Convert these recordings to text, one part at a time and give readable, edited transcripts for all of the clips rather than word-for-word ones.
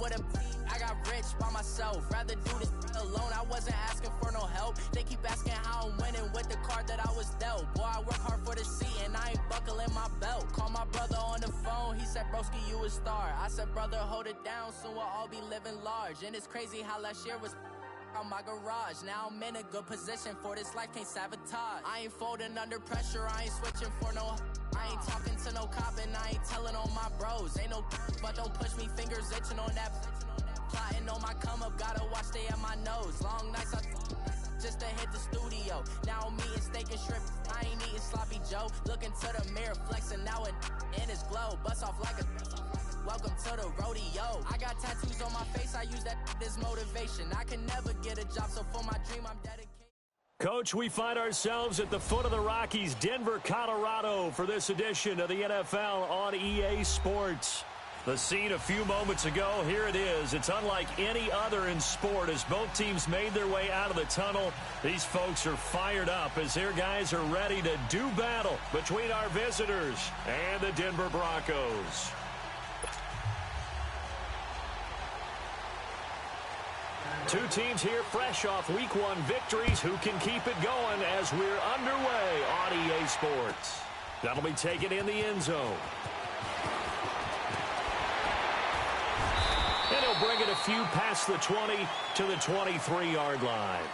with a I got rich by myself, rather do this alone. I wasn't asking for no help. They keep asking how I'm winning with the card that I was dealt. Boy, I work hard for the seat and I ain't buckling my belt. Call my brother on the phone, he said, broski, you a star. I said, brother, hold it down, soon we'll all be living large. And it's crazy how last year was on my garage. Now I'm in a good position for this life, can't sabotage. I ain't folding under pressure, I ain't switching for no. I ain't talking to no cop and I ain't telling on my bros. Ain't no but don't push me, fingers itching on that. Plotting on my come up, gotta watch stay at my nose. Long nights just to hit the studio. Now I'm eating steak and shrimp, I ain't eating sloppy Joe. Looking to the mirror, flexing now it in his glow. Bust off like a welcome to the rodeo. I got tattoos on my face, I use that as motivation. I can never get a job, so for my dream I'm dedicated. Coach, we find ourselves at the foot of the Rockies, Denver, Colorado, for this edition of the NFL on EA Sports. The scene a few moments ago, here it is. It's unlike any other in sport as both teams made their way out of the tunnel. These folks are fired up as their guys are ready to do battle between our visitors and the Denver Broncos. Two teams here fresh off Week 1 victories. Who can keep it going as we're underway on EA Sports? That'll be taken in the end zone. And he'll bring it a few past the 20 to the 23-yard line.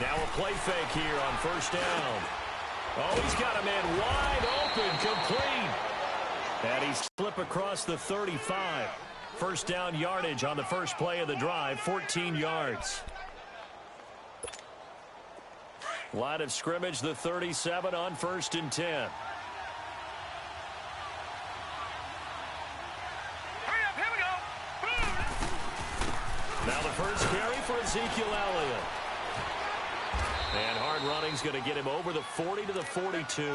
Now a play fake here on first down. Oh, he's got a man wide open, complete. And he's slip across the 35. First down yardage on the first play of the drive, 14 yards. Line of scrimmage, the 37 on 1st and 10. Hurry up, here we go. Boom. Now the first carry for Ezekiel Elliott. And hard running's going to get him over the 40 to the 42.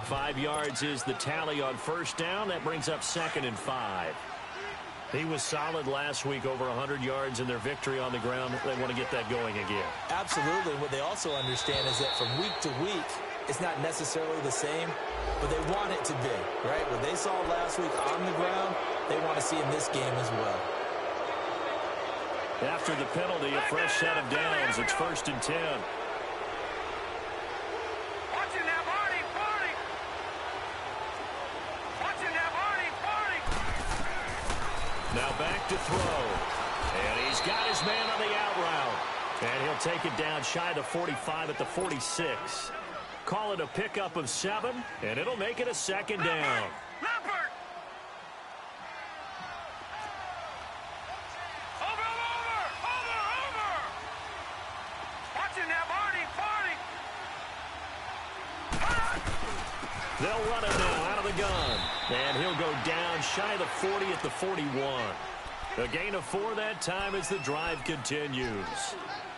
5 yards is the tally on first down. That brings up 2nd and 5. He was solid last week, over 100 yards in their victory on the ground. They want to get that going again. Absolutely. What they also understand is that from week to week, it's not necessarily the same, but they want it to be, right? What they saw last week on the ground, they want to see in this game as well. After the penalty, a fresh set of downs. It's 1st and 10. Watching that, Marty. Watching that, Marty. Now back to throw. And he's got his man on the out route. And he'll take it down shy of the 45 at the 46. Call it a pickup of 7, and it'll make it a 2nd down. Leopard. They'll run it now out of the gun. And he'll go down shy of the 40 at the 41. A gain of 4 that time as the drive continues.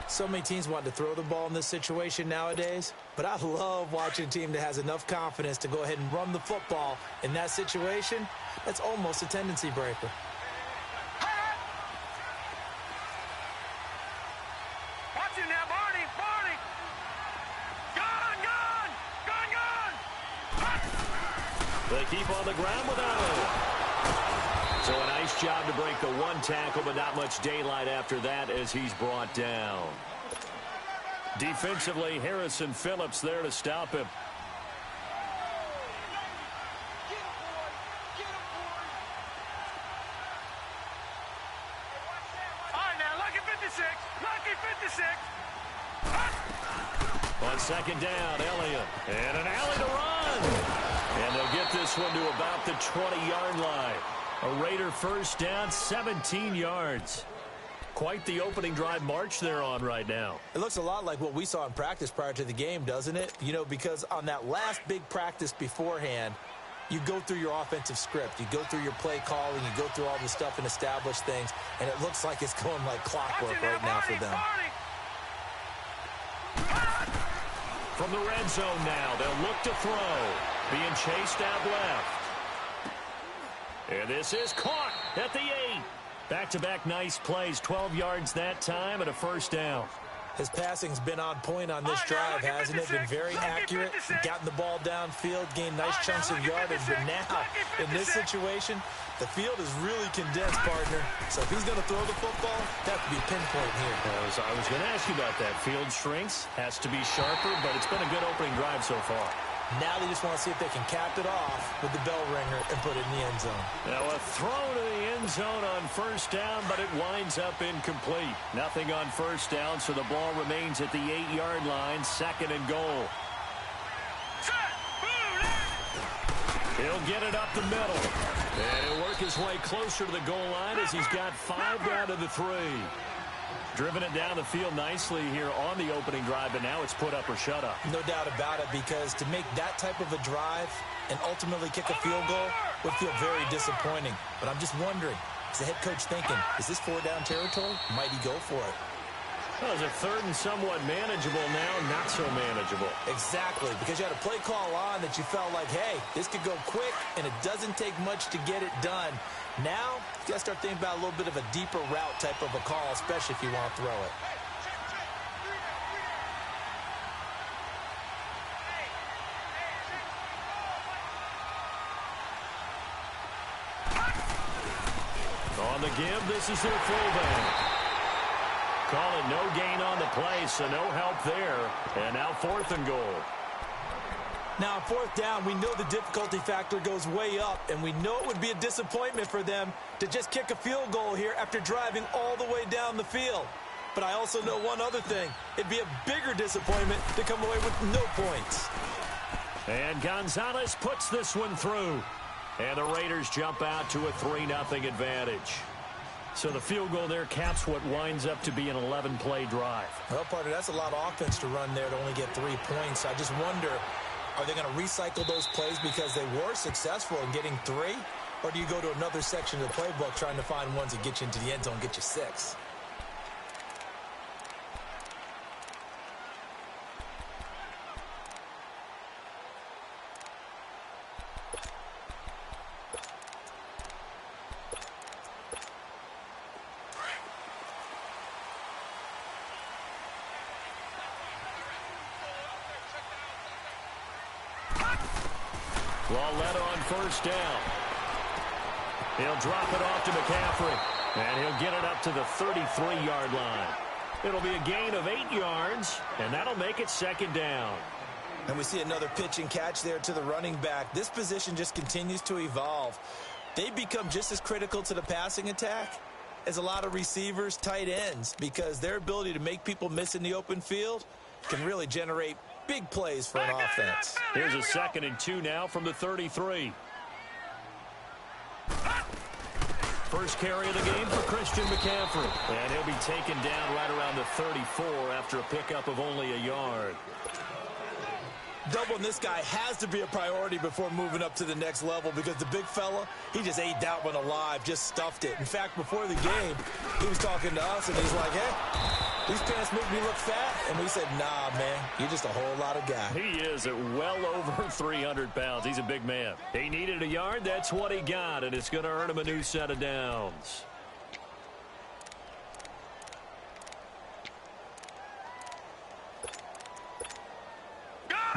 So many teams want to throw the ball in this situation nowadays, but I love watching a team that has enough confidence to go ahead and run the football in that situation. That's almost a tendency breaker. Watching that, Barney. Gone. They keep on the ground without it. So a nice job to break the 1 tackle, but not much daylight after that as he's brought down. Defensively, Harrison Phillips there to stop him. All right, now, lucky 56. On 2nd down, Elliott. And an alley to run. And they'll get this one to about the 20-yard line. A Raider first down, 17 yards. Quite the opening drive march they're on right now. It looks a lot like what we saw in practice prior to the game, doesn't it? You know, because on that last big practice beforehand, you go through your offensive script. You go through your play calling. You go through all the stuff and establish things. And it looks like it's going like clockwork right now for them. From the red zone now, they'll look to throw. Being chased out left. And this is caught at the 8. Back-to-back nice plays, 12 yards that time and a first down. His passing's been on point on this drive, hasn't it? Been very accurate, gotten the ball downfield, gained nice chunks of yardage. But now, in this situation, the field is really condensed, partner. So if he's going to throw the football, that has to be pinpoint here. I was going to ask you about that. Field shrinks, has to be sharper, but it's been a good opening drive so far. Now they just want to see if they can cap it off with the bell ringer and put it in the end zone. Now a throw to the end zone on first down, but it winds up incomplete. Nothing on first down, so the ball remains at the 8-yard line, second and goal. He'll get it up the middle. And he'll work his way closer to the goal line as he's got 5 down to the 3. Driven it down the field nicely here on the opening drive, but now it's put up or shut up. No doubt about it, because to make that type of a drive and ultimately kick a field goal would feel very disappointing. But I'm just wondering, is the head coach thinking, is this 4-down territory? Might he go for it? Well, is it third and somewhat manageable now? Not so manageable. Exactly, because you had a play call on that you felt like, hey, this could go quick, and it doesn't take much to get it done. Now, you got to start thinking about a little bit of a deeper route type of a call, especially if you want to throw it. On the give, this is their fullback. Call it no gain on the play, so no help there. And now 4th and goal. Now, 4th down, we know the difficulty factor goes way up, and we know it would be a disappointment for them to just kick a field goal here after driving all the way down the field. But I also know one other thing. It'd be a bigger disappointment to come away with no points. And Gonzalez puts this one through. And the Raiders jump out to a 3-0 advantage. So the field goal there caps what winds up to be an 11-play drive. Well, partner, that's a lot of offense to run there to only get 3 points. I just wonder, are they going to recycle those plays because they were successful in getting 3? Or do you go to another section of the playbook trying to find ones that get you into the end zone, get you 6? Lawletta on first down. He'll drop it off to McCaffrey. And he'll get it up to the 33-yard line. It'll be a gain of 8 yards, and that'll make it 2nd down. And we see another pitch and catch there to the running back. This position just continues to evolve. They become just as critical to the passing attack as a lot of receivers, tight ends, because their ability to make people miss in the open field can really generate big plays for an offense. Here's a 2nd and 2 now from the 33. First carry of the game for Christian McCaffrey. And he'll be taken down right around the 34 after a pickup of only a yard. Doubling this guy has to be a priority before moving up to the next level, because the big fella, he just ate that one alive, just stuffed it. In fact, before the game, he was talking to us, and he's like, hey, these pants make me look fat. And we said, nah, man, you're just a whole lot of guy. He is at well over 300 pounds. He's a big man. He needed a yard. That's what he got, and it's going to earn him a new set of downs.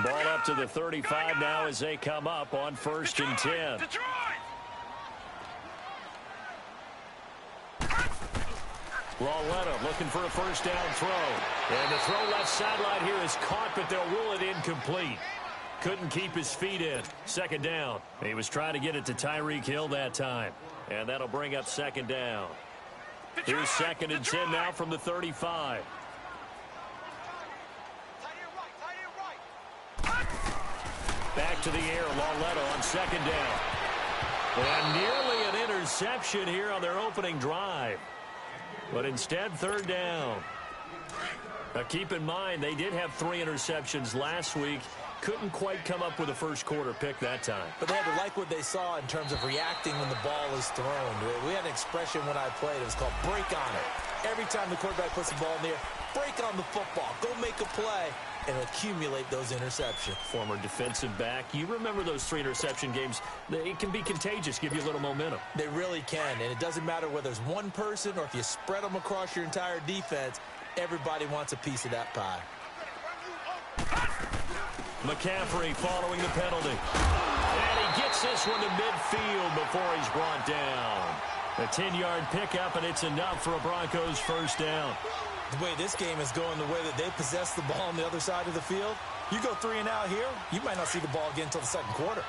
Ball up to the 35 now as they come up on 1st and 10. Lawletta looking for a first down throw. And the throw left sideline here is caught, but they'll rule it incomplete. Couldn't keep his feet in. 2nd down. He was trying to get it to Tyreek Hill that time. And that'll bring up 2nd down. Here's 2nd and 10 now from the 35. Back to the air, Lawletta on 2nd down. And nearly an interception here on their opening drive. But instead, 3rd down. Now keep in mind, they did have 3 interceptions last week couldn't quite come up with a first quarter pick that time. But they had to like what they saw in terms of reacting when the ball is thrown. We had an expression when I played. It was called break on it. Every time the quarterback puts the ball in the air, break on the football. Go make a play and accumulate those interceptions. Former defensive back. You remember those 3 interception games. They can be contagious, give you a little momentum. They really can, and it doesn't matter whether it's one person or if you spread them across your entire defense, everybody wants a piece of that pie. McCaffrey following the penalty. And he gets this one to midfield before he's brought down. A 10-yard pickup, and it's enough for a Broncos first down. The way this game is going, the way that they possess the ball on the other side of the field, you go 3 and out here, you might not see the ball again until the second quarter.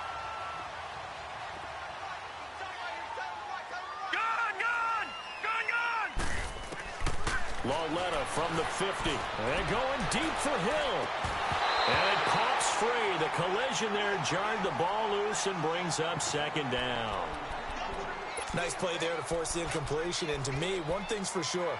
Lauletta from the 50. And going deep for Hill. And it pops free. The collision there jarred the ball loose and brings up second down. Nice play there to force the incompletion. And to me, one thing's for sure.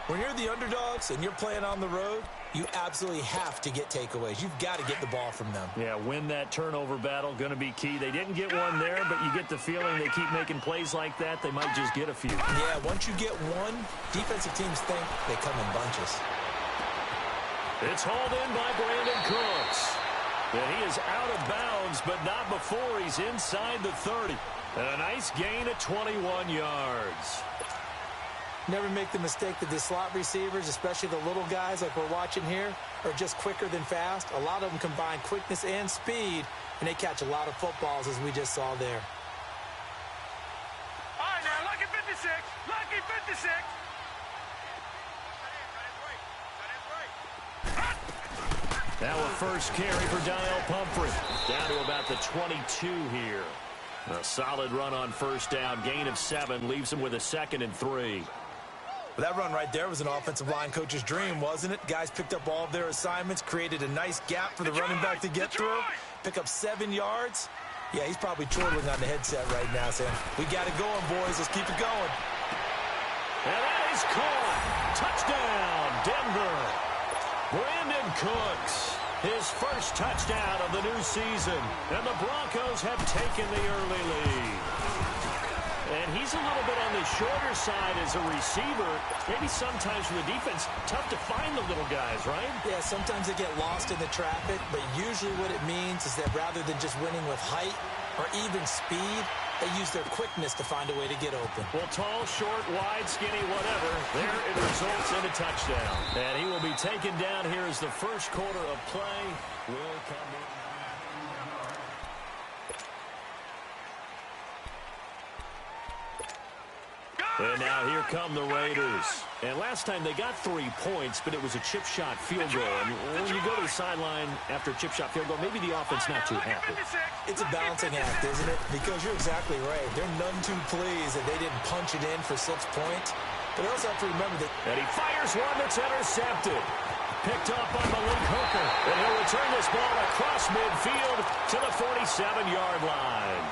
When you're the underdogs and you're playing on the road, you absolutely have to get takeaways. You've got to get the ball from them. Yeah, win that turnover battle, going to be key. They didn't get one there, but you get the feeling they keep making plays like that, they might just get a few. Yeah, once you get one, defensive teams think they come in bunches. It's hauled in by Brandon Cooks. And he is out of bounds, but not before he's inside the 30. And a nice gain of 21 yards. Never make the mistake that the slot receivers, especially the little guys like we're watching here, are just quicker than fast. A lot of them combine quickness and speed, and they catch a lot of footballs, as we just saw there. All right, now, lucky 56. Lucky 56. Now a first carry for Donnell Pumphrey. Down to about the 22 here. A solid run on first down. Gain of 7 leaves him with a 2nd and 3. Well, that run right there was an offensive line coach's dream, wasn't it? Guys picked up all of their assignments, created a nice gap for the running back to get through, pick up 7 yards. Yeah, he's probably chortling on the headset right now saying, we got it going, boys. Let's keep it going. And that is caught. Touchdown, Denver. Brandon Cooks, his first touchdown of the new season. And the Broncos have taken the early lead. And he's a little bit on the shorter side as a receiver. Maybe sometimes for the defense, tough to find the little guys, right? Yeah, sometimes they get lost in the traffic, but usually what it means is that rather than just winning with height or even speed, they use their quickness to find a way to get open. Well, tall, short, wide, skinny, whatever, there it results in a touchdown. And he will be taken down here as the first quarter of play will come in. And now here come the Raiders. And last time they got 3 points, but it was a chip shot field goal. And when you go to the sideline after a chip shot field goal, maybe the offense not too happy. It's a balancing act, isn't it? Because you're exactly right. They're none too pleased that they didn't punch it in for 6 points. But they also have to remember that... And he fires one that's intercepted. Picked up by Malik Hooker. And he'll return this ball across midfield to the 47-yard line.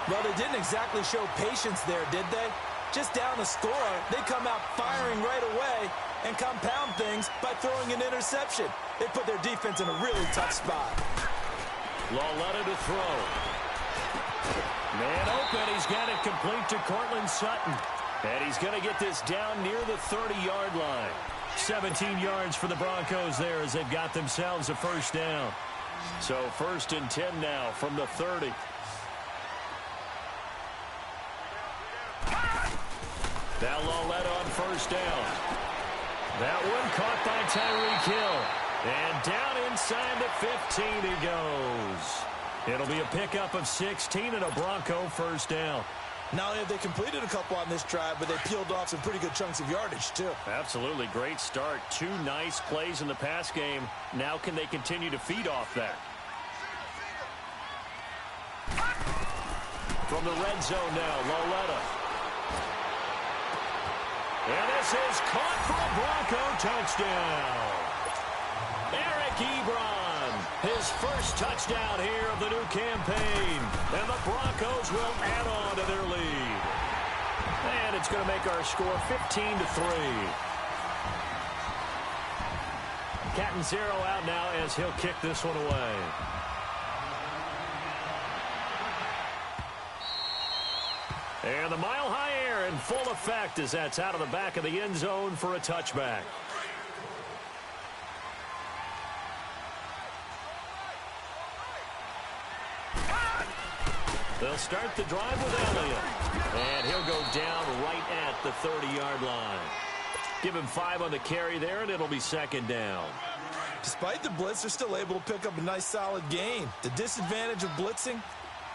Well, they didn't exactly show patience there, did they? Just down a score, they come out firing right away and compound things by throwing an interception. They put their defense in a really tough spot. Lauletta to throw. Man open, he's got it complete to Cortland Sutton. And he's going to get this down near the 30-yard line. 17 yards for the Broncos there as they've got themselves a first down. So 1st and 10 now from the 30. Now Lauletta on first down. That one caught by Tyreek Hill. And down inside the 15 he goes. It'll be a pickup of 16 and a Bronco first down. Not only have they completed a couple on this drive, but they peeled off some pretty good chunks of yardage, too. Absolutely. Great start. 2 nice plays in the pass game. Now can they continue to feed off that? From the red zone now, Lauletta. And this is caught for a Bronco touchdown. Eric Ebron, his first touchdown here of the new campaign. And the Broncos will add on to their lead. And it's going to make our score 15-3. cat and zero out now as he'll kick this one away. And the mile-high air in full effect as that's out of the back of the end zone for a touchback. They'll start the drive with Elliott. And he'll go down right at the 30-yard line. Give him 5 on the carry there, and it'll be second down. Despite the blitz, they're still able to pick up a nice, solid gain. The disadvantage of blitzing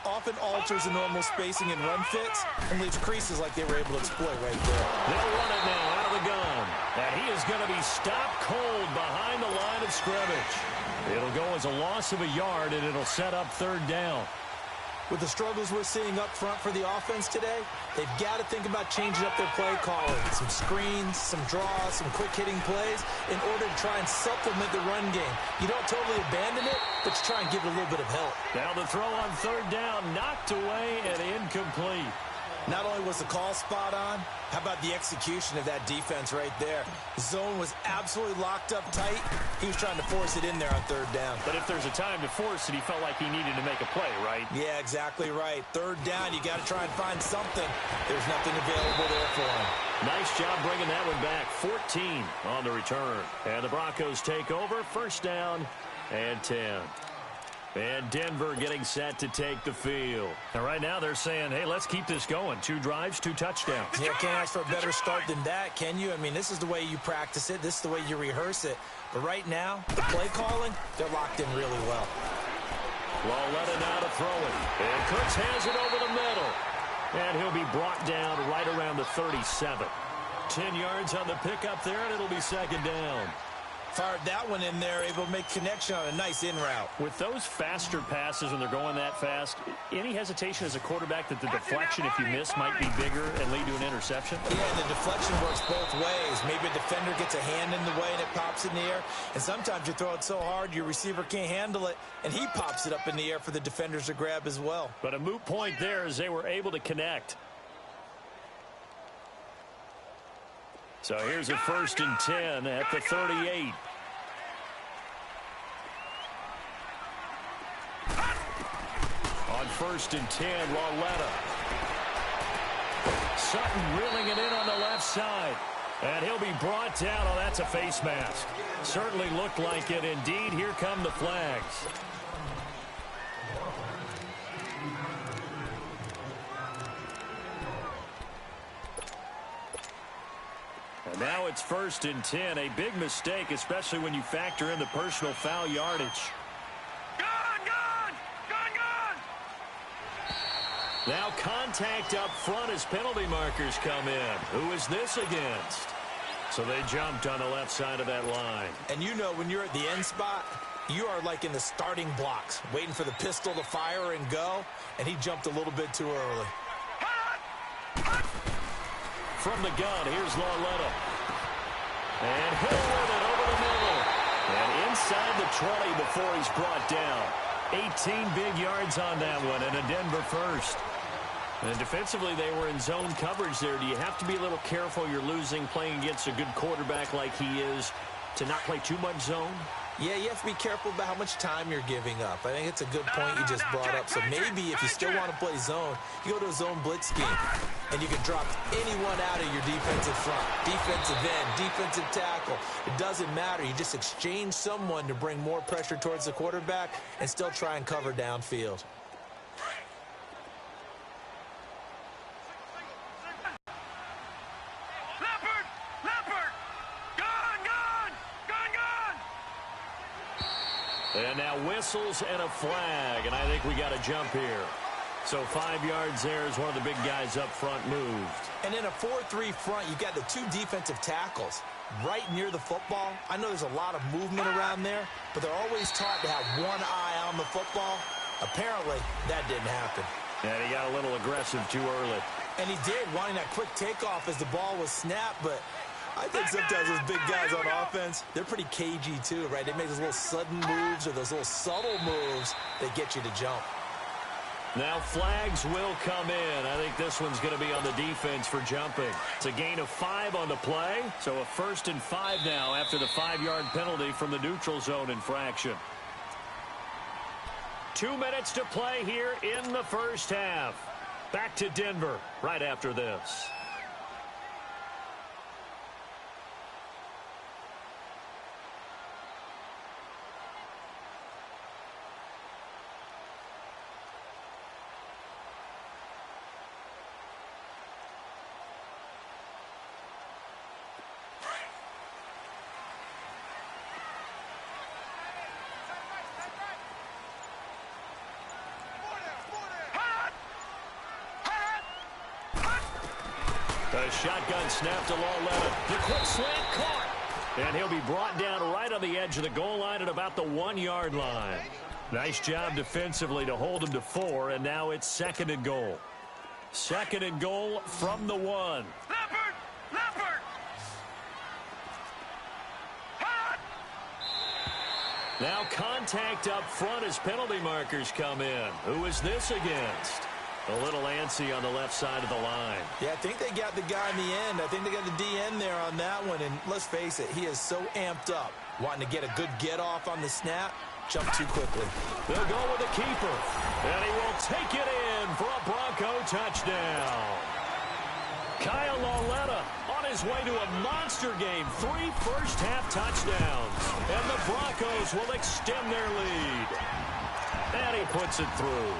often alters the normal spacing and run fits and leaves creases like they were able to exploit right there. They'll run it now out of the gun. And he is going to be stopped cold behind the line of scrimmage. It'll go as a loss of a yard, and it'll set up third down. With the struggles we're seeing up front for the offense today, they've got to think about changing up their play calling. Some screens, some draws, some quick-hitting plays in order to try and supplement the run game. You don't totally abandon it, but you try and give it a little bit of help. Now the throw on third down, knocked away and incomplete. Not only was the call spot on, how about the execution of that defense right there? The zone was absolutely locked up tight. He was trying to force it in there on third down. But if there's a time to force it, he felt like he needed to make a play, right? Yeah, exactly right. Third down, you got to try and find something. There's nothing available there for him. Nice job bringing that one back. 14 on the return. And the Broncos take over. First down and 10. And Denver getting set to take the field. And right now they're saying, hey, let's keep this going. 2 drives, 2 touchdowns. Yeah, can't ask for a better start than that, can you? I mean, this is the way you practice it. This is the way you rehearse it. But right now, the play calling, they're locked in really well. Lauletta now to throw it. And Cooks has it over the middle. And he'll be brought down right around the 37. 10 yards on the pickup there, and it'll be second down. Fired that one in there, able to make connection on a nice in route. With those faster passes when they're going that fast, any hesitation as a quarterback that the deflection, if you miss, might be bigger and lead to an interception? Yeah, the deflection works both ways. Maybe a defender gets a hand in the way and it pops in the air. And sometimes you throw it so hard your receiver can't handle it, and he pops it up in the air for the defenders to grab as well. But a moot point there as they were able to connect. So here's a 1st and 10 at the 38. On 1st and 10, Lauletta. Sutton reeling it in on the left side. And he'll be brought down. Oh, that's a face mask. Certainly looked like it. Indeed, here come the flags. And now it's 1st and 10. A big mistake, especially when you factor in the personal foul yardage. Now contact up front as penalty markers come in. Who is this against? So they jumped on the left side of that line. And you know when you're at the end spot, you are like in the starting blocks, waiting for the pistol to fire and go, and he jumped a little bit too early. From the gun, here's Lauletta. And Hill with it over the middle. And inside the 20 before he's brought down. 18 big yards on that one, and a Denver first. And defensively, they were in zone coverage there. Do you have to be a little careful? You're losing playing against a good quarterback like he is to not play too much zone? Yeah, you have to be careful about how much time you're giving up. I think it's a good point you just brought up. So maybe if you still want to play zone, you go to a zone blitz scheme, and you can drop anyone out of your defensive front, defensive end, defensive tackle. It doesn't matter. You just exchange someone to bring more pressure towards the quarterback and still try and cover downfield. And now whistles and a flag, and I think we got a jump here. So 5 yards there as one of the big guys up front moved. And in a 4-3 front, you've got the 2 defensive tackles right near the football. I know there's a lot of movement around there, but they're always taught to have one eye on the football. Apparently, that didn't happen. And he got a little aggressive too early. And he did, wanting that quick takeoff as the ball was snapped, but I think sometimes those big guys on offense, they're pretty cagey too, right? They make those little sudden moves or those little subtle moves that get you to jump. Now flags will come in. I think this one's going to be on the defense for jumping. It's a gain of 5 on the play. So a 1st and 5 now after the 5-yard penalty from the neutral zone infraction. 2 minutes to play here in the first half. Back to Denver right after this. The shotgun snap to Lauletta. The quick slant caught. And he'll be brought down right on the edge of the goal line at about the 1-yard line. Nice job defensively to hold him to 4, and now it's 2nd and goal. 2nd and goal from the 1. Leopard! Leopard! Hot! Now contact up front as penalty markers come in. Who is this against? A little antsy on the left side of the line. Yeah, I think they got the guy in the end. I think they got the DN there on that one. And let's face it, he is so amped up, wanting to get a good get-off on the snap. Jump too quickly. They'll go with the keeper. And he will take it in for a Bronco touchdown. Kyle Lauletta on his way to a monster game. 3 first-half touchdowns. And the Broncos will extend their lead. And he puts it through.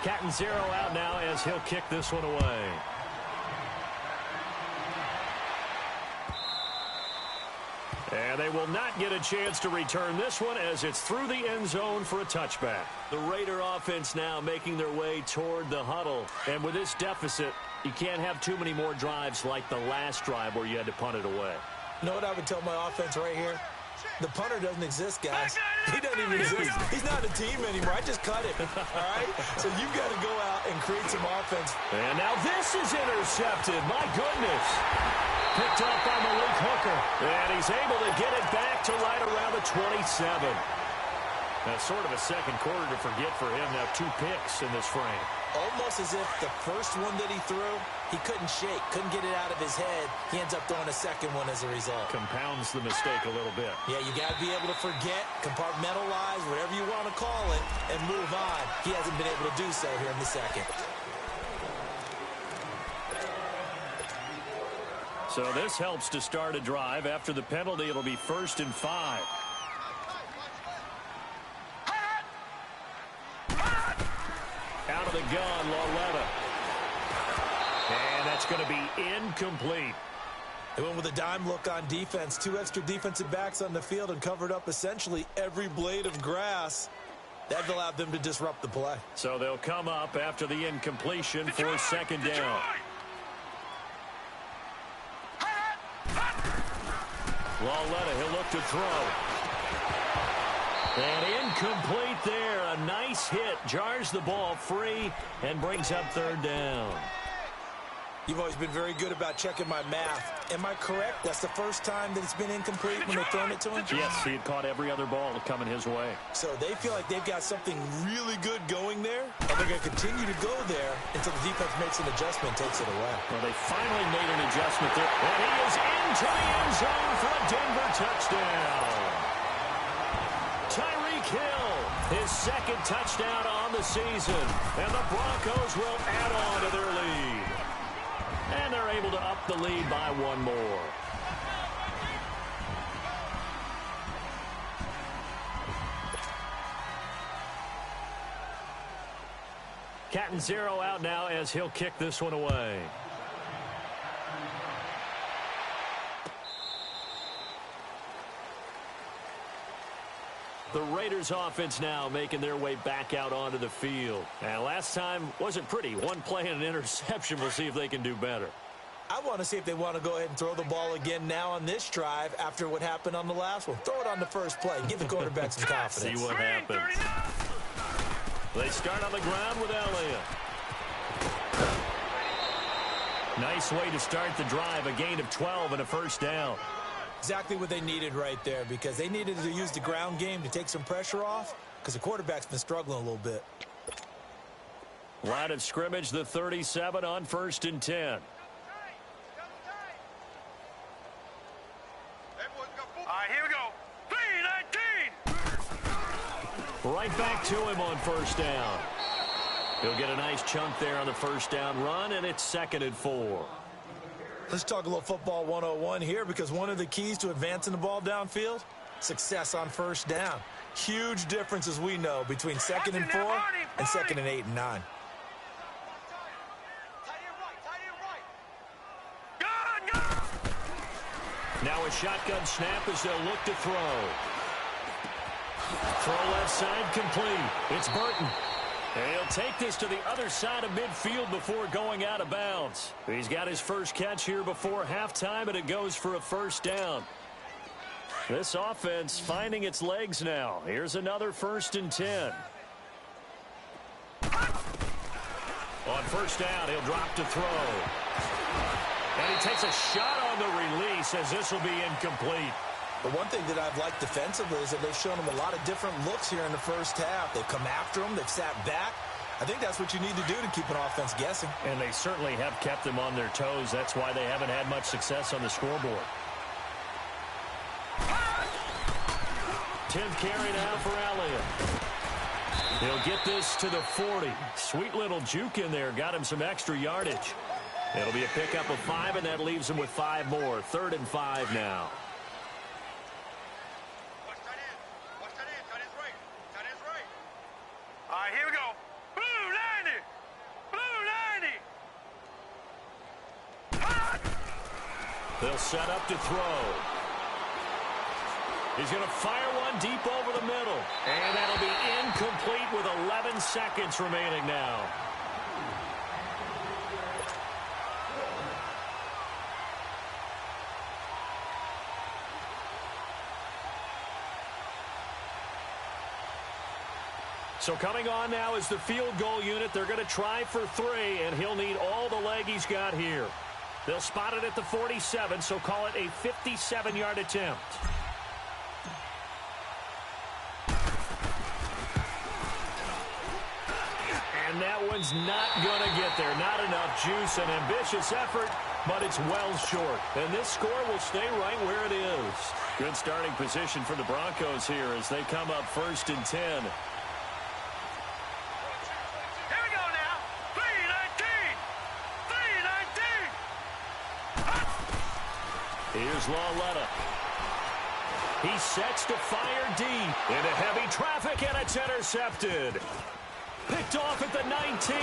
Catanzaro out now as he'll kick this one away. And they will not get a chance to return this one as it's through the end zone for a touchback. The Raider offense now making their way toward the huddle. And with this deficit, you can't have too many more drives like the last drive where you had to punt it away. You know what I would tell my offense right here? The punter doesn't exist, guys. He doesn't even exist. He's not a team anymore. I just cut him, all right? So you've got to go out and create some offense. And now this is intercepted. My goodness. Picked up by Malik Hooker. And he's able to get it back to right around the 27. That's sort of a second quarter to forget for him. Now 2 picks in this frame. Almost as if the first one that he threw, he couldn't shake, couldn't get it out of his head. He ends up throwing a second one as a result. Compounds the mistake a little bit. Yeah, you got to be able to forget, compartmentalize, whatever you want to call it, and move on. He hasn't been able to do so here in the second. So this helps to start a drive. After the penalty, it'll be 1st and 5. Out of the gun, Lauletta. And that's going to be incomplete. They went with a dime look on defense. 2 extra defensive backs on the field and covered up essentially every blade of grass. That allowed them to disrupt the play. So they'll come up after the incompletion for 2nd down. Lauletta, he'll look to throw. And incomplete there. A nice hit. Jars the ball free and brings up 3rd down. You've always been very good about checking my math. Am I correct? That's the first time that it's been incomplete when they've thrown it to him? Yes, he had caught every other ball coming his way. So they feel like they've got something really good going there, and they're going to continue to go there until the defense makes an adjustment and takes it away. Well, they finally made an adjustment there. And he is into the end zone for a Denver touchdown. Tyreek Hill, his 2nd touchdown on the season. And the Broncos will add on to their lead. And they're able to up the lead by 1 more. Catanzaro out now as he'll kick this one away. The Raiders offense now making their way back out onto the field. And last time wasn't pretty. 1 play and an interception. We'll see if they can do better. I want to see if they want to go ahead and throw the ball again now on this drive after what happened on the last one. Throw it on the first play. Give the quarterback some confidence. See what happens. They start on the ground with Elliott. Nice way to start the drive. A gain of 12 and a 1st down. Exactly what they needed right there, because they needed to use the ground game to take some pressure off, because the quarterback's been struggling a little bit. Line of scrimmage, the 37 on 1st and 10. All right, here we go. 3-19. Right back to him on 1st down. He'll get a nice chunk there on the 1st down run, and it's 2nd and 4. Let's talk a little football 101 here, because one of the keys to advancing the ball downfield, success on 1st down. Huge difference, as we know, between 2nd and 4 and 2nd and 8 and 9. Now a shotgun snap as they'll look to throw. Throw left side complete. It's Burton. And he'll take this to the other side of midfield before going out of bounds. He's got his first catch here before halftime, and it goes for a 1st down. This offense finding its legs now. Here's another 1st and 10. On 1st down, he'll drop to throw. And he takes a shot on the release as this will be incomplete. The one thing that I've liked defensively is that they've shown him a lot of different looks here in the 1st half. They've come after him. They've sat back. I think that's what you need to do to keep an offense guessing. And they certainly have kept them on their toes. That's why they haven't had much success on the scoreboard. 10th carry now for Elliott. He'll get this to the 40. Sweet little juke in there. Got him some extra yardage. It'll be a pickup of 5, and that leaves him with 5 more. 3rd and 5 now. All right, here we go. Blue 90. Blue 90. They'll set up to throw. He's going to fire one deep over the middle. And that'll be incomplete with 11 seconds remaining now. So coming on now is the field goal unit. They're going to try for 3, and he'll need all the leg he's got here. They'll spot it at the 47, so call it a 57-yard attempt. And that one's not going to get there. Not enough juice. An ambitious effort, but it's well short. And this score will stay right where it is. Good starting position for the Broncos here as they come up 1st and 10. Here's Lawletta. He sets to fire deep into heavy traffic, and it's intercepted. Picked off at the 19. And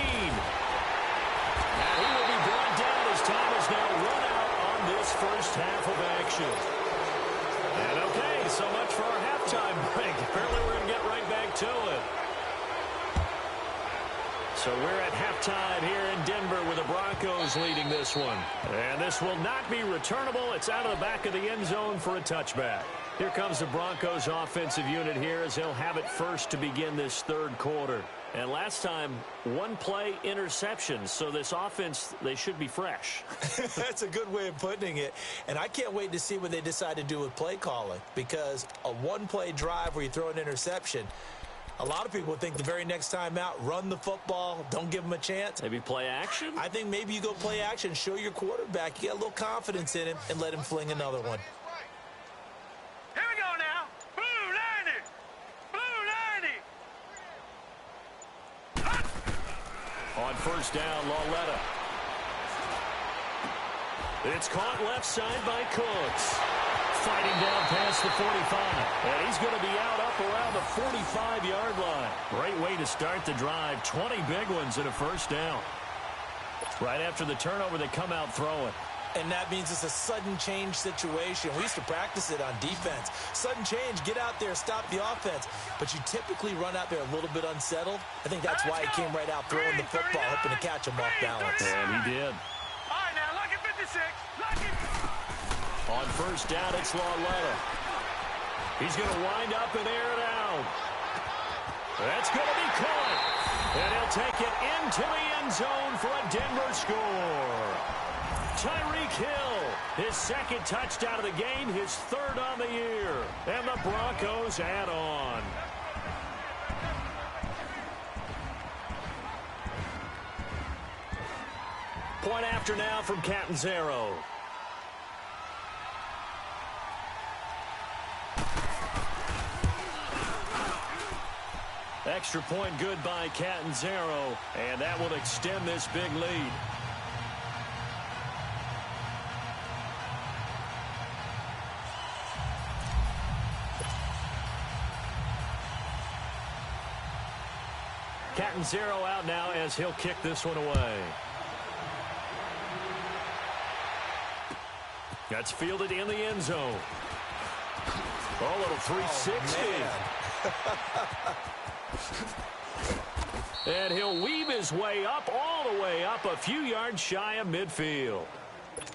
he will be brought down as time is now run out on this 1st half of action. And okay, so much for our halftime break. Apparently we're going to get right back to it. So we're at halftime here in Denver with the Broncos leading this one. And this will not be returnable. It's out of the back of the end zone for a touchback. Here comes the Broncos offensive unit here as they'll have it first to begin this 3rd quarter. And last time, 1 play interception. So this offense, they should be fresh. That's a good way of putting it. And I can't wait to see what they decide to do with play calling, because a 1-play drive where you throw an interception, a lot of people think the very next time out, run the football, don't give them a chance. Maybe play action? I think maybe you go play action, show your quarterback, you get a little confidence in him, and let him fling another one. Here we go now. Blue 90. Blue 90. On 1st down, Lawletta. It's caught left side by Cooks. Fighting down past the 45. And he's going to be out up around the 45-yard line. Great way to start the drive. 20 big ones in a 1st down. Right after the turnover, they come out throwing. And that means it's a sudden change situation. We used to practice it on defense. Sudden change, get out there, stop the offense. But you typically run out there a little bit unsettled. I think that's why he came right out throwing the football, hoping to catch him off balance. And he did. All right, now, look at 56. Look at... On 1st down, it's Lawletta. He's going to wind up and air it out. That's going to be caught. And he'll take it into the end zone for a Denver score. Tyreek Hill, his 2nd touchdown of the game, his 3rd on the year. And the Broncos add on. Point after now from Catanzaro. Extra point good by Catanzaro, and that will extend this big lead. Catanzaro out now as he'll kick this one away. That's fielded in the end zone. Oh, a little 360. And he'll weave his way up, all the way up, a few yards shy of midfield.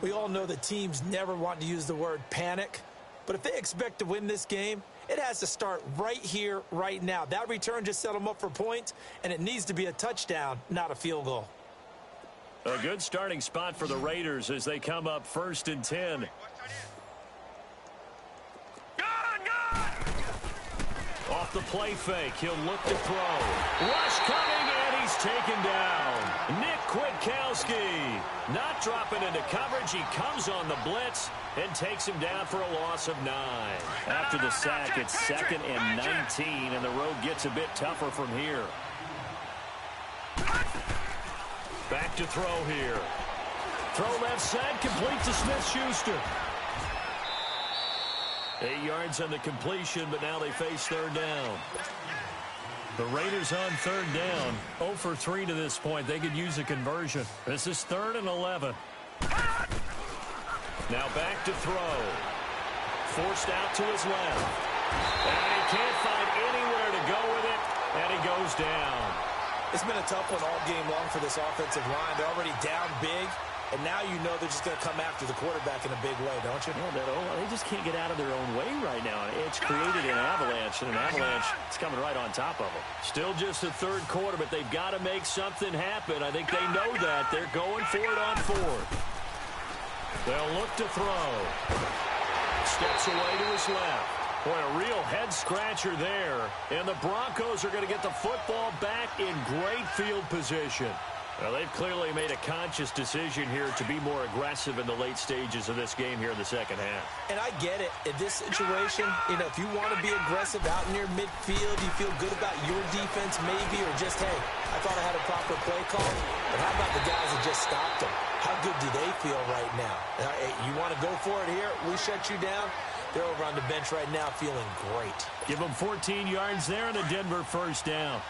We all know that teams never want to use the word panic, but if they expect to win this game, it has to start right here, right now. That return just set them up for points, and it needs to be a touchdown, not a field goal. A good starting spot for the Raiders as they come up 1st and 10. Off the play fake, he'll look to throw. Rush coming, and he's taken down. Nick Kwiatkowski not dropping into coverage. He comes on the blitz and takes him down for a loss of 9. After the sack, it's 2nd and 19, and the road gets a bit tougher from here. Back to throw here. Throw left side, complete to Smith-Schuster. 8 yards on the completion, but now they face 3rd down. The Raiders on 3rd down. 0 for 3 to this point. They could use a conversion. This is 3rd and 11. Now back to throw. Forced out to his left. And he can't find anywhere to go with it, and he goes down. It's been a tough one all game long for this offensive line. They're already down big, and now you know they're just going to come after the quarterback in a big way, don't you? Yeah, they just can't get out of their own way right now. It's created an avalanche, and an avalanche is coming right on top of them. Still just the 3rd quarter, but they've got to make something happen. I think they know that. They're going for it on 4th. They'll look to throw. Steps away to his left. Boy, a real head-scratcher there. And the Broncos are going to get the football back in great field position. Well, they've clearly made a conscious decision here to be more aggressive in the late stages of this game here in the second half. And I get it. In this situation, if you want to be aggressive out near midfield, you feel good about your defense maybe, or just, hey, I thought I had a proper play call. But how about the guys that just stopped them? How good do they feel right now? You want to go for it here? We shut you down? They're over on the bench right now feeling great. Give them 14 yards there and a Denver 1st down.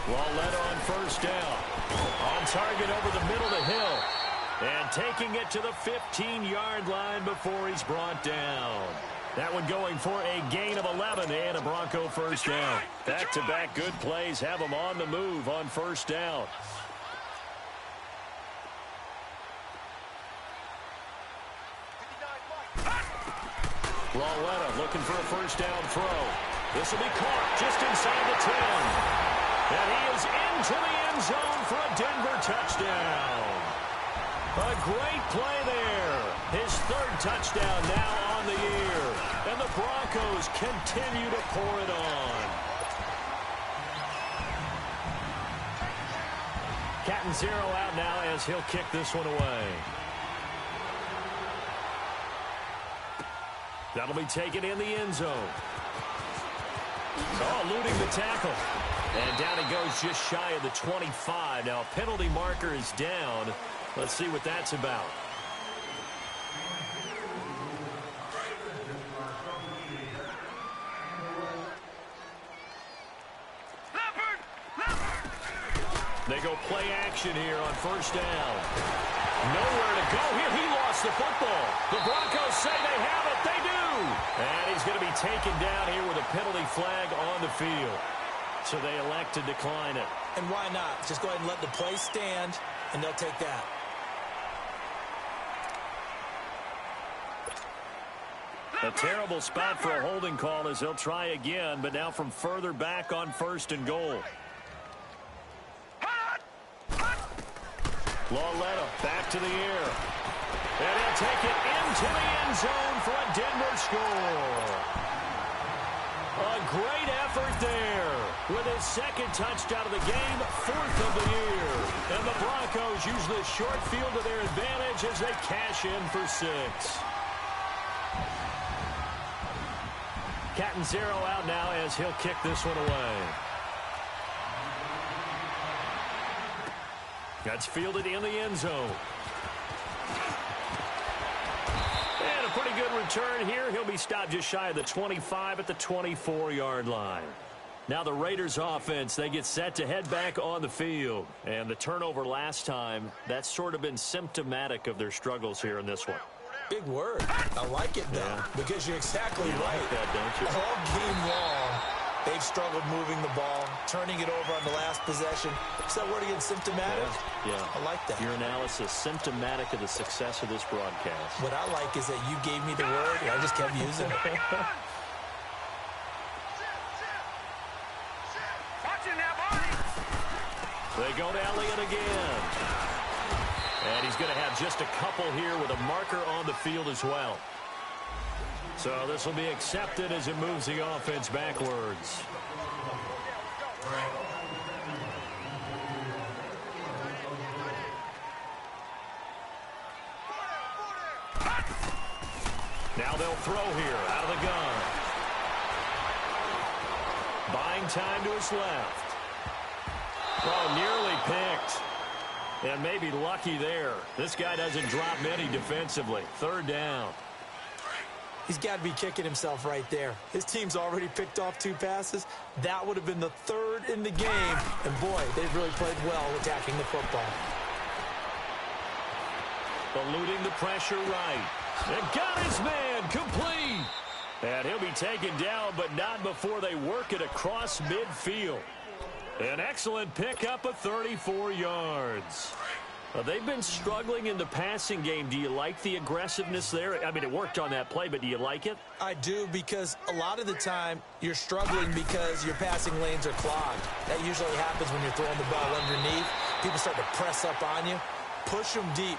Lawletta on 1st down. On target over the middle to Hill. And taking it to the 15-yard line before he's brought down. That one going for a gain of 11 and a Bronco 1st down. Back-to-back good plays have them on the move on 1st down. Lawletta looking for a 1st down throw. This will be caught just inside the 10. And he is into the end zone for a Denver touchdown. A great play there. His 3rd touchdown now on the year. And the Broncos continue to pour it on. Catanzaro out now as he'll kick this one away. That'll be taken in the end zone. Oh, eluding the tackle. And down he goes just shy of the 25. Now, a penalty marker is down. Let's see what that's about. They go play action here on 1st down. Nowhere to go here. He lost the football. The Broncos say they have it. They do. And he's going to be taken down here with a penalty flag on the field. So they elect to decline it. And why not? Just go ahead and let the play stand, and they'll take that. A terrible spot for a holding call as they'll try again, but now from further back on 1st and goal. Lawletta back to the air. And he'll take it into the end zone for a Denver score. A great effort there with his second touchdown of the game, 4th of the year. And the Broncos use this short field to their advantage as they cash in for 6. Catanzaro out now as he'll kick this one away. That's fielded in the end zone. And a pretty good return here. He'll be stopped just shy of the 25 at the 24-yard line. Now the Raiders offense, they get set to head back on the field. And the turnover last time, that's sort of been symptomatic of their struggles here in this one. Big word. I like it, though, because you're exactly right. Like that, don't you? All game long, they've struggled moving the ball, turning it over on the last possession. Is that word again, symptomatic? Yeah. I like that. Your analysis, symptomatic of the success of this broadcast. What I like is that you gave me the word, and I just kept using it. Watch it now, Barney. They go to Elliott again. And he's going to have just a couple here with a marker on the field as well. So this will be accepted as it moves the offense backwards. Now they'll throw here out of the gun. Buying time to his left. Oh, nearly picked. And maybe lucky there. This guy doesn't drop many defensively. 3rd down. He's got to be kicking himself right there. His team's already picked off 2 passes. That would have been the 3rd in the game. And, boy, they've really played well attacking the football. Eluding the pressure right. And got his man complete. And he'll be taken down, but not before they work it across midfield. An excellent pickup of 34 yards. They've been struggling in the passing game. Do you like the aggressiveness there? I mean, it worked on that play, but do you like it? I do, because a lot of the time you're struggling because your passing lanes are clogged. That usually happens when you're throwing the ball underneath. People start to press up on you. Push them deep.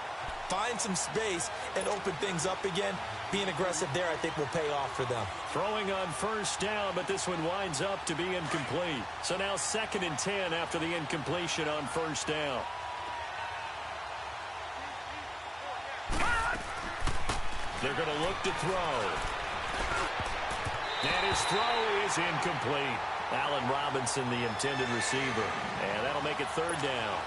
Find some space and open things up again. Being aggressive there, I think, will pay off for them. Throwing on 1st down, but this one winds up to be incomplete. So now 2nd and 10 after the incompletion on 1st down. They're going to look to throw. And his throw is incomplete. Allen Robinson, the intended receiver. And that'll make it 3rd down.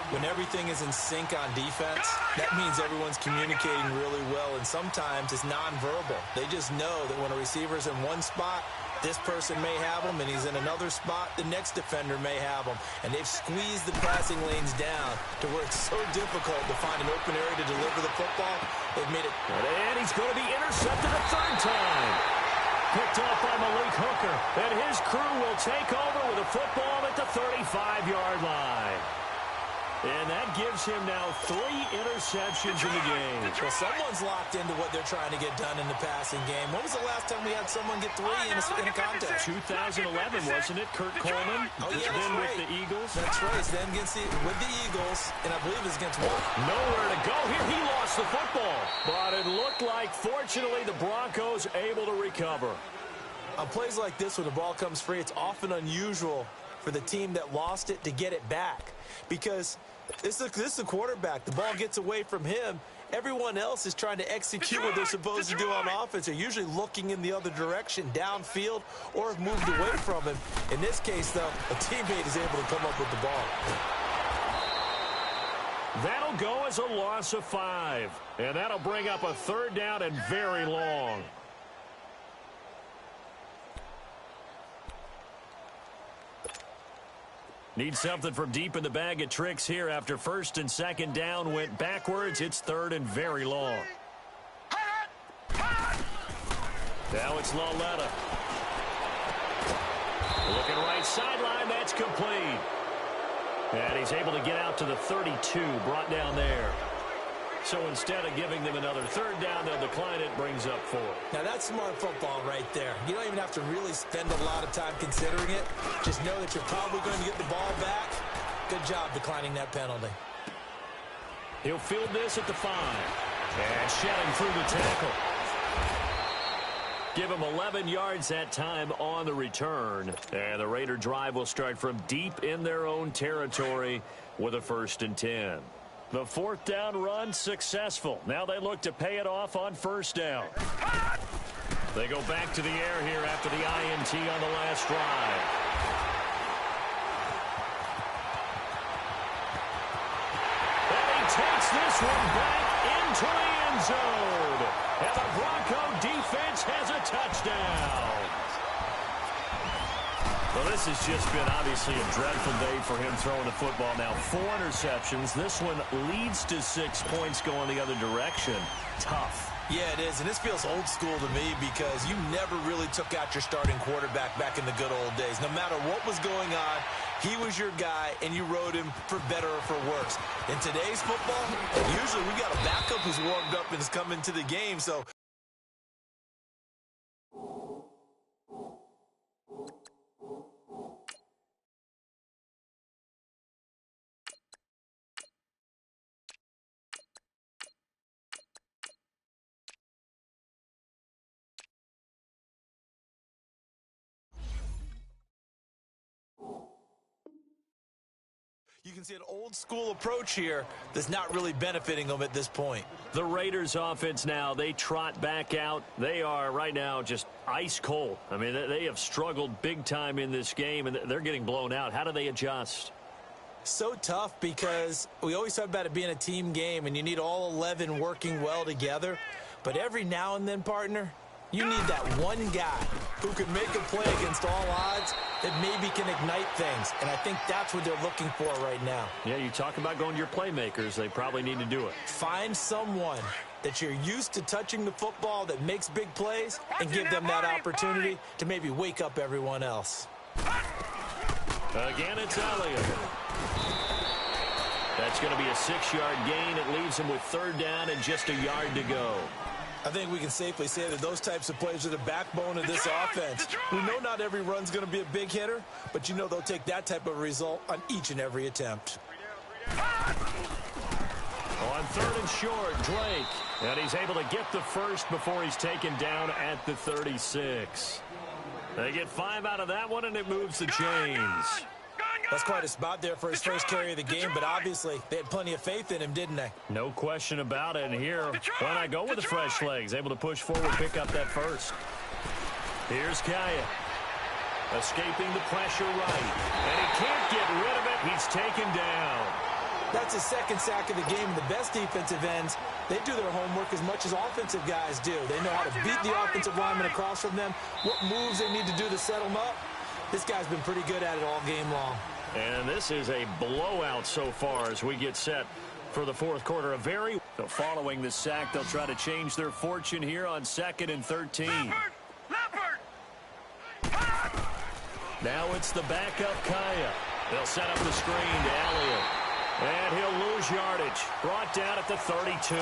When everything is in sync on defense, that means everyone's communicating really well, and sometimes it's nonverbal. They just know that when a receiver's in one spot, this person may have him, and he's in another spot, the next defender may have him. And they've squeezed the passing lanes down to where it's so difficult to find an open area to deliver the football. They've made it. And he's going to be intercepted a 3rd time. Picked off by Malik Hooker. And his crew will take over with a football at the 35-yard line. And that gives him now 3 interceptions in the game. Well, someone's locked into what they're trying to get done in the passing game. When was the last time we had someone get 3 in a contest? 2011, wasn't it? Kurt Coleman. Oh, yeah, then right. with the Eagles. That's right. Then with the Eagles, and I believe it's against what? Nowhere to go here. He lost the football. But it looked like, fortunately, the Broncos able to recover. On plays like this, when the ball comes free, it's often unusual for the team that lost it to get it back. Because this is a quarterback. The ball gets away from him. Everyone else is trying to execute what they're supposed to do on offense. They're usually looking in the other direction, downfield, or have moved away from him. In this case, though, a teammate is able to come up with the ball. That'll go as a loss of 5. And that'll bring up a 3rd down and very long. Need something from deep in the bag of tricks here after 1st and 2nd down went backwards. It's 3rd and very long. Now it's Laletta. Looking right sideline. That's complete. And he's able to get out to the 32. Brought down there. So instead of giving them another 3rd down, they'll decline it. Brings up 4. Now, that's smart football right there. You don't even have to really spend a lot of time considering it. Just know that you're probably going to get the ball back. Good job declining that penalty. He'll field this at the 5. And shedding through the tackle. Give them 11 yards that time on the return. And the Raider drive will start from deep in their own territory with a 1st and 10. The 4th down run successful. Now they look to pay it off on 1st down. They go back to the air here after the INT on the last drive. And he takes this one back into the end zone. And the Bronco defense has a touchdown. Well, this has just been obviously a dreadful day for him throwing the football. Now 4 interceptions. This one leads to 6 points going the other direction. Tough. Yeah, it is, and this feels old school to me because you never really took out your starting quarterback back in the good old days. No matter what was going on, he was your guy, and you rode him for better or for worse. In today's football, usually we got a backup who's warmed up and has come into the game, so... You can see an old-school approach here that's not really benefiting them at this point. The Raiders offense now, they trot back out. They are right now just ice cold. I mean, they have struggled big time in this game, and they're getting blown out. How do they adjust? So tough because we always talk about it being a team game, and you need all 11 working well together. But every now and then, partner, you need that one guy who can make a play against all odds that maybe can ignite things. And I think that's what they're looking for right now. Yeah, you talk about going to your playmakers. They probably need to do it. Find someone that you're used to touching the football that makes big plays and give them that opportunity to maybe wake up everyone else. Again, it's Elliott. That's going to be a 6-yard gain. It leaves him with 3rd down and just a yard to go. I think we can safely say that those types of plays are the backbone of this offense. We know not every run's going to be a big hitter, but you know they'll take that type of result on each and every attempt. On 3rd and short, Drake. And he's able to get the first before he's taken down at the 36. They get 5 out of that one, and it moves the chains. That's quite a spot there for his first carry of the game, but obviously they had plenty of faith in him, didn't they? No question about it. And here, why not go with the fresh legs? Able to push forward, pick up that first. Here's Kaya. Escaping the pressure right. And he can't get rid of it. He's taken down. That's his 2nd sack of the game. The best defensive ends, they do their homework as much as offensive guys do. They know how to beat the offensive lineman across from them, what moves they need to do to set them up. This guy's been pretty good at it all game long. And this is a blowout so far as we get set for the 4th quarter. So following the sack, they'll try to change their fortune here on 2nd and 13. Now it's the backup Kaya. They'll set up the screen to Elliott. And he'll lose yardage. Brought down at the 32.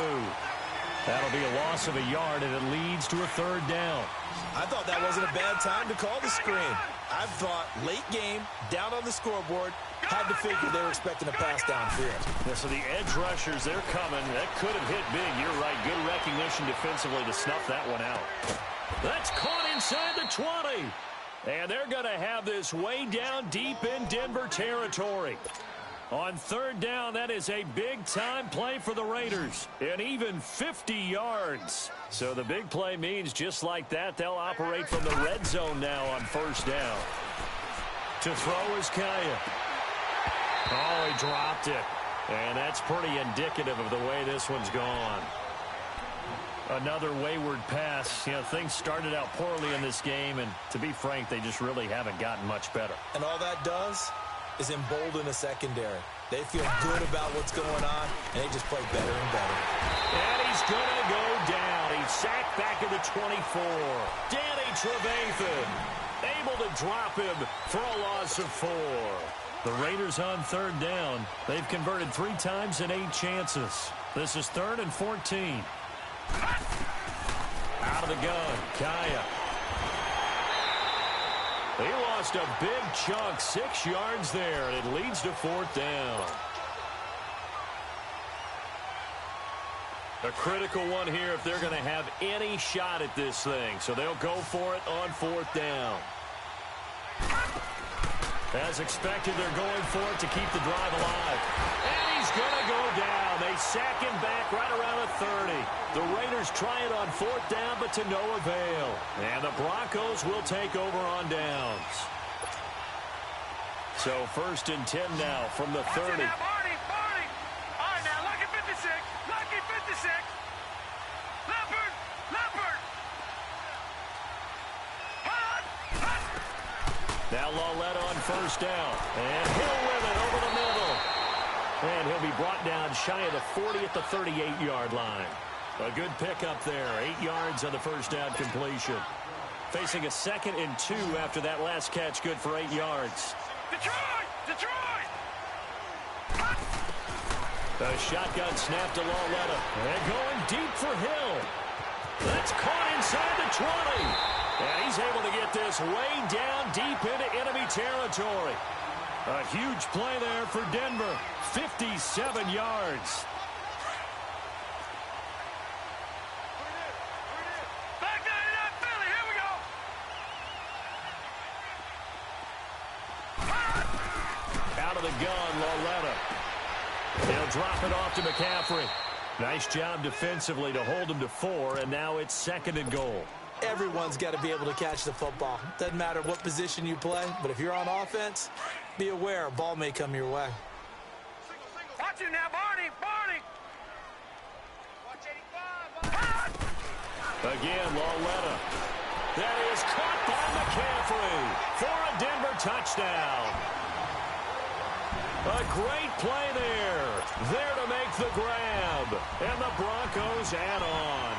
That'll be a loss of a yard, and it leads to a 3rd down. I thought that wasn't a bad time to call the screen. I thought late game, down on the scoreboard, had to figure they were expecting a pass downfield. Yeah, so the edge rushers, they're coming. That could have hit big. You're right. Good recognition defensively to snuff that one out. That's caught inside the 20. And they're going to have this way down deep in Denver territory. On 3rd down, that is a big-time play for the Raiders. And even 50 yards. So the big play means just like that, they'll operate from the red zone now on 1st down. To throw is Kaya. Oh, he dropped it. And that's pretty indicative of the way this one's gone. Another wayward pass. You know, things started out poorly in this game, and to be frank, they just really haven't gotten much better. And all that does is embolden a secondary. They feel good about what's going on, and they just play better and better. And he's going to go down. He's sacked back at the 24. Danny Trevathan able to drop him for a loss of 4. The Raiders on 3rd down. They've converted 3 times in 8 chances. This is 3rd and 14. Out of the gun, Kaya. He lost a big chunk, 6 yards there, and it leads to 4th down. A critical one here if they're going to have any shot at this thing. So they'll go for it on 4th down. As expected, they're going for it to keep the drive alive. And he's going to go down. They sack him back right around the 30. The Raiders try it on 4th down, but to no avail. And the Broncos will take over on downs. So 1st and 10 now from the 30. Now, Barney. All right, now, lucky 56. Lucky 56. Leopard. Now Lawletta on 1st down. And Hill with it over the middle. And he'll be brought down shy of the 40 at the 38-yard line. A good pickup there. 8 yards on the 1st down completion. Facing a 2nd and 2 after that last catch, good for 8 yards. Detroit! The shotgun snap to Lawletta. And going deep for Hill. That's caught inside the 20. And he's able to get this way down deep into enemy territory. A huge play there for Denver. 57 yards. Back 99 Philly, here we go! Out of the gun, Lawletta. He'll drop it off to McCaffrey. Nice job defensively to hold him to 4, and now it's 2nd and goal. Everyone's got to be able to catch the football. Doesn't matter what position you play, but if you're on offense, be aware a ball may come your way. Watch him now, Barney! Watch 85! Again, Lawletta. That is caught by McCaffrey for a Denver touchdown. A great play there. There to make the grab. And the Broncos add on.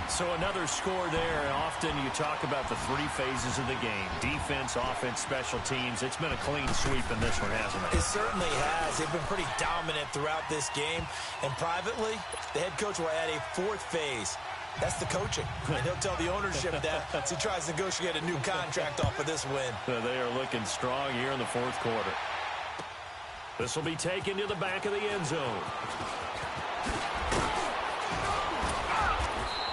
So another score there. Often you talk about the 3 phases of the game. Defense, offense, special teams. It's been a clean sweep in this one, hasn't it? It certainly has. They've been pretty dominant throughout this game. And privately, the head coach will add a 4th phase. That's the coaching. And he'll tell the ownership that as he tries to negotiate a new contract off of this win. They are looking strong here in the 4th quarter. This will be taken to the back of the end zone.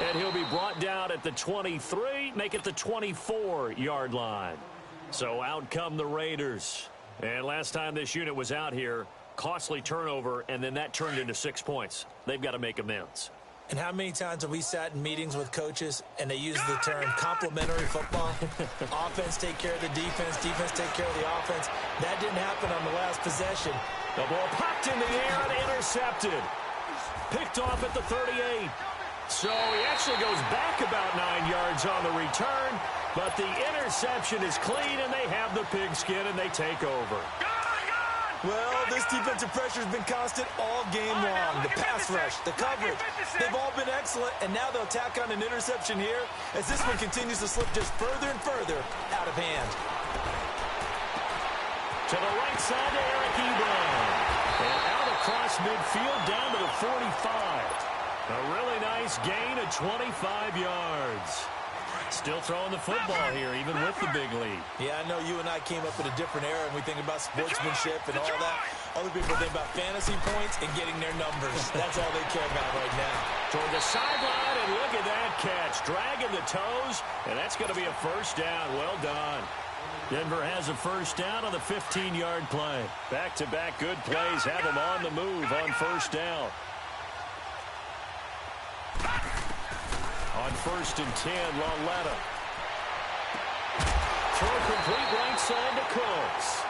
And he'll be brought down at the 23, make it the 24-yard line. So out come the Raiders. And last time this unit was out here, costly turnover, and then that turned into 6 points. They've got to make amends. And how many times have we sat in meetings with coaches and they use the term complementary football? Offense take care of the defense, defense take care of the offense. That didn't happen on the last possession. The ball popped in the air and intercepted. Picked off at the 38. So he actually goes back about 9 yards on the return, but the interception is clean, and they have the pigskin, and they take over. Well, this defensive pressure has been constant all game long. The pass rush, the coverage, they've all been excellent, and now they'll tack on an interception here as this one continues to slip just further and further out of hand. To the right side to Eric Ebron. And out across midfield down to the 45. A really nice gain of 25 yards. Still throwing the football here, even with the big lead. Yeah, I know you and I came up in a different era, and we think about sportsmanship and all that. Other people think about fantasy points and getting their numbers. That's all they care about right now. Toward the sideline, and look at that catch. Dragging the toes, and that's going to be a first down. Well done. Denver has a first down on the 15-yard play. Back-to-back good plays have them on the move on first down. On 1st and 10, Lawletta. Throw complete right side to Cooks.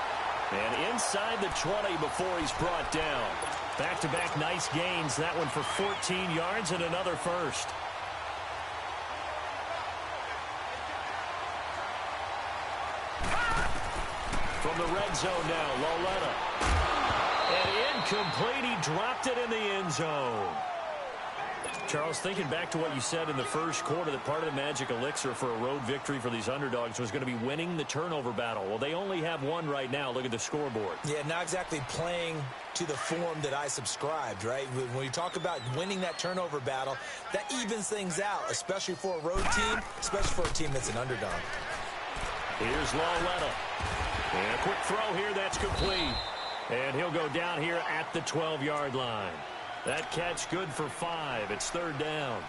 And inside the 20 before he's brought down. Back-to-back nice gains. That one for 14 yards and another first. From the red zone now, Lawletta. And incomplete. He dropped it in the end zone. Charles, thinking back to what you said in the first quarter, that part of the magic elixir for a road victory for these underdogs was going to be winning the turnover battle. Well, they only have one right now. Look at the scoreboard. Yeah, not exactly playing to the form that I subscribed, right? When you talk about winning that turnover battle, that evens things out, especially for a road team, especially for a team that's an underdog. Here's Lawletta. And a quick throw here, that's complete. And he'll go down here at the 12-yard line. That catch good for 5. It's 3rd down.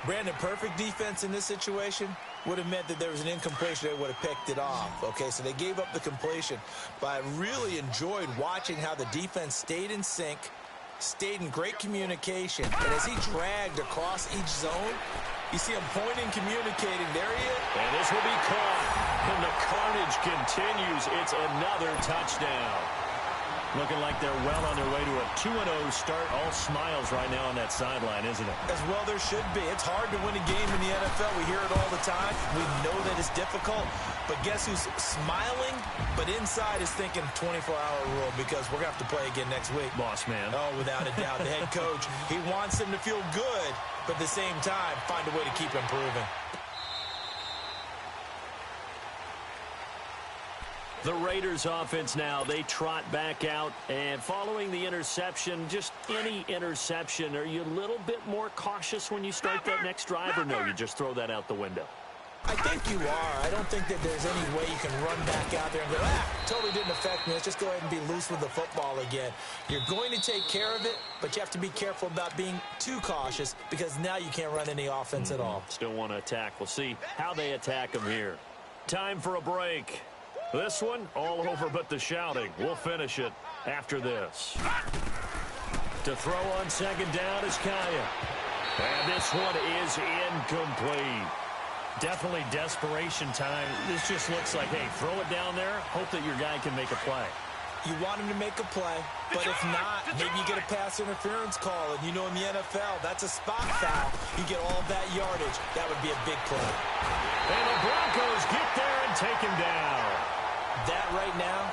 Brandon, perfect defense in this situation would have meant that there was an incompletion. They would have picked it off. Okay, so they gave up the completion. But I really enjoyed watching how the defense stayed in sync, stayed in great communication. And as he dragged across each zone, you see him pointing, communicating. There he is. And this will be caught. And the carnage continues. It's another touchdown. Looking like they're well on their way to a 2-0 start. All smiles right now on that sideline, isn't it? As well there should be. It's hard to win a game in the NFL. We hear it all the time. We know that it's difficult. But guess who's smiling, but inside is thinking 24-hour rule because we're going to have to play again next week. Boss man. Oh, without a doubt. The head coach, he wants them to feel good, but at the same time, find a way to keep improving. The Raiders offense now, they trot back out, and following the interception, just any interception, are you a little bit more cautious when you start that next drive, or no, you just throw that out the window? I think you are. I don't think that there's any way you can run back out there and go, totally didn't affect me. Let's just go ahead and be loose with the football again. You're going to take care of it, but you have to be careful about being too cautious because now you can't run any offense at all. Still want to attack. We'll see how they attack them here. Time for a break. This one, all over but the shouting. We'll finish it after this. To throw on 2nd down is Kaya. And this one is incomplete. Definitely desperation time. This just looks like, hey, throw it down there. Hope that your guy can make a play. You want him to make a play, but if not, maybe you get a pass interference call. And you know in the NFL, that's a spot foul. You get all that yardage. That would be a big play. And the Broncos get there and take him down. That right now,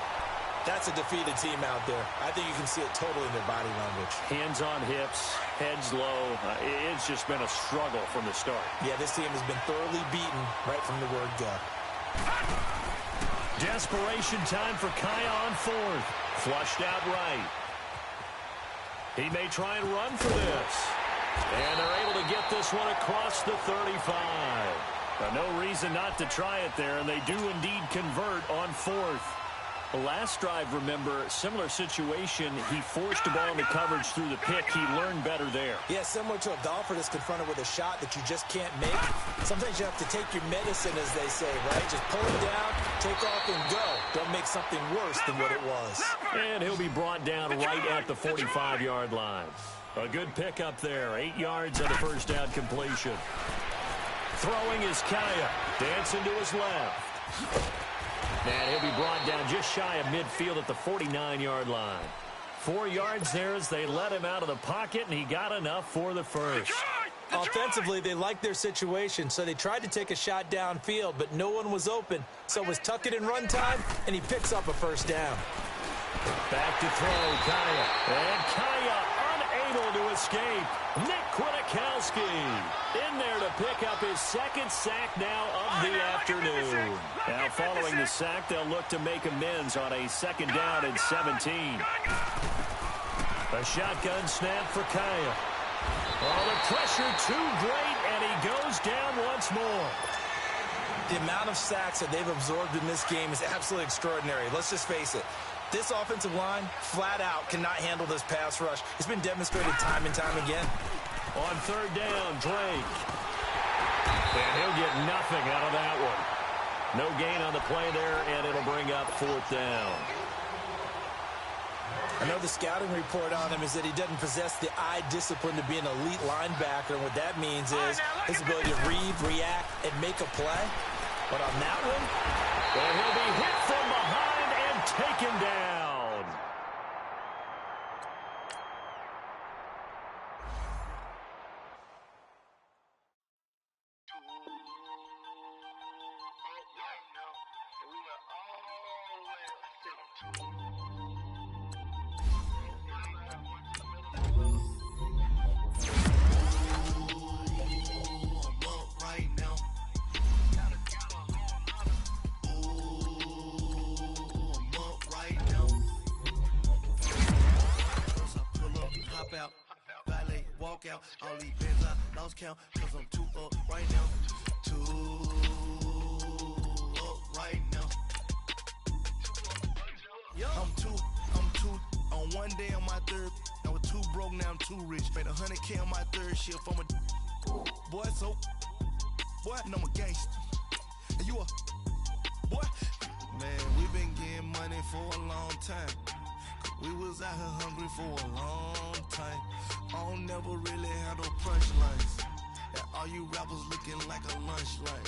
that's a defeated team out there. I think you can see it totally in their body language. Hands on hips, heads low. It's just been a struggle from the start. Yeah, this team has been thoroughly beaten right from the word go. Desperation time for Kaya on 4th. Flushed out right. He may try and run for this. And they're able to get this one across the 35. No reason not to try it there, and they do indeed convert on 4th. The last drive, remember, similar situation. He forced the ball into coverage through the pick. He learned better there. Yeah, similar to a golfer that's confronted with a shot that you just can't make. Sometimes you have to take your medicine, as they say, right? Just pull it down, take off, and go. Don't make something worse than what it was. And he'll be brought down right at the 45-yard line. A good pickup there. 8 yards on the first down completion. Throwing is Kaya. Dancing to his left. And he'll be brought down just shy of midfield at the 49-yard line. 4 yards there as they let him out of the pocket, and he got enough for the first. Offensively, they liked their situation, so they tried to take a shot downfield, but no one was open. So it was tuck it in run time, and he picks up a first down. Back to throw, Kaya. And Kaya unable to escape. Nick Kwiatkowski in there to pick up his 2nd sack now of the afternoon. Now following the sack, they'll look to make amends on a 2nd down and 17. A shotgun snap for Kaya. Oh, the pressure too great, and he goes down once more. The amount of sacks that they've absorbed in this game is absolutely extraordinary. Let's just face it. This offensive line, flat out, cannot handle this pass rush. It's been demonstrated time and time again. On 3rd down, Drake. And he'll get nothing out of that one. No gain on the play there, and it'll bring up 4th down. I know the scouting report on him is that he doesn't possess the eye discipline to be an elite linebacker. And what that means is his ability to read, react, and make a play. But on that one, well, he'll be hit from behind and taken down. All these bands I lost count, cause I'm too up right now. Too up right now. I'm two on one day on my third. I was too broke broke, now I'm too rich. Made 100K on my third shift. I'm a boy, so boy, and I'm a gangster. And you a boy? Man, we been getting money for a long time. We was out here hungry for a long time. I don't never really have no punchlines. And all you rappers looking like a lunch line.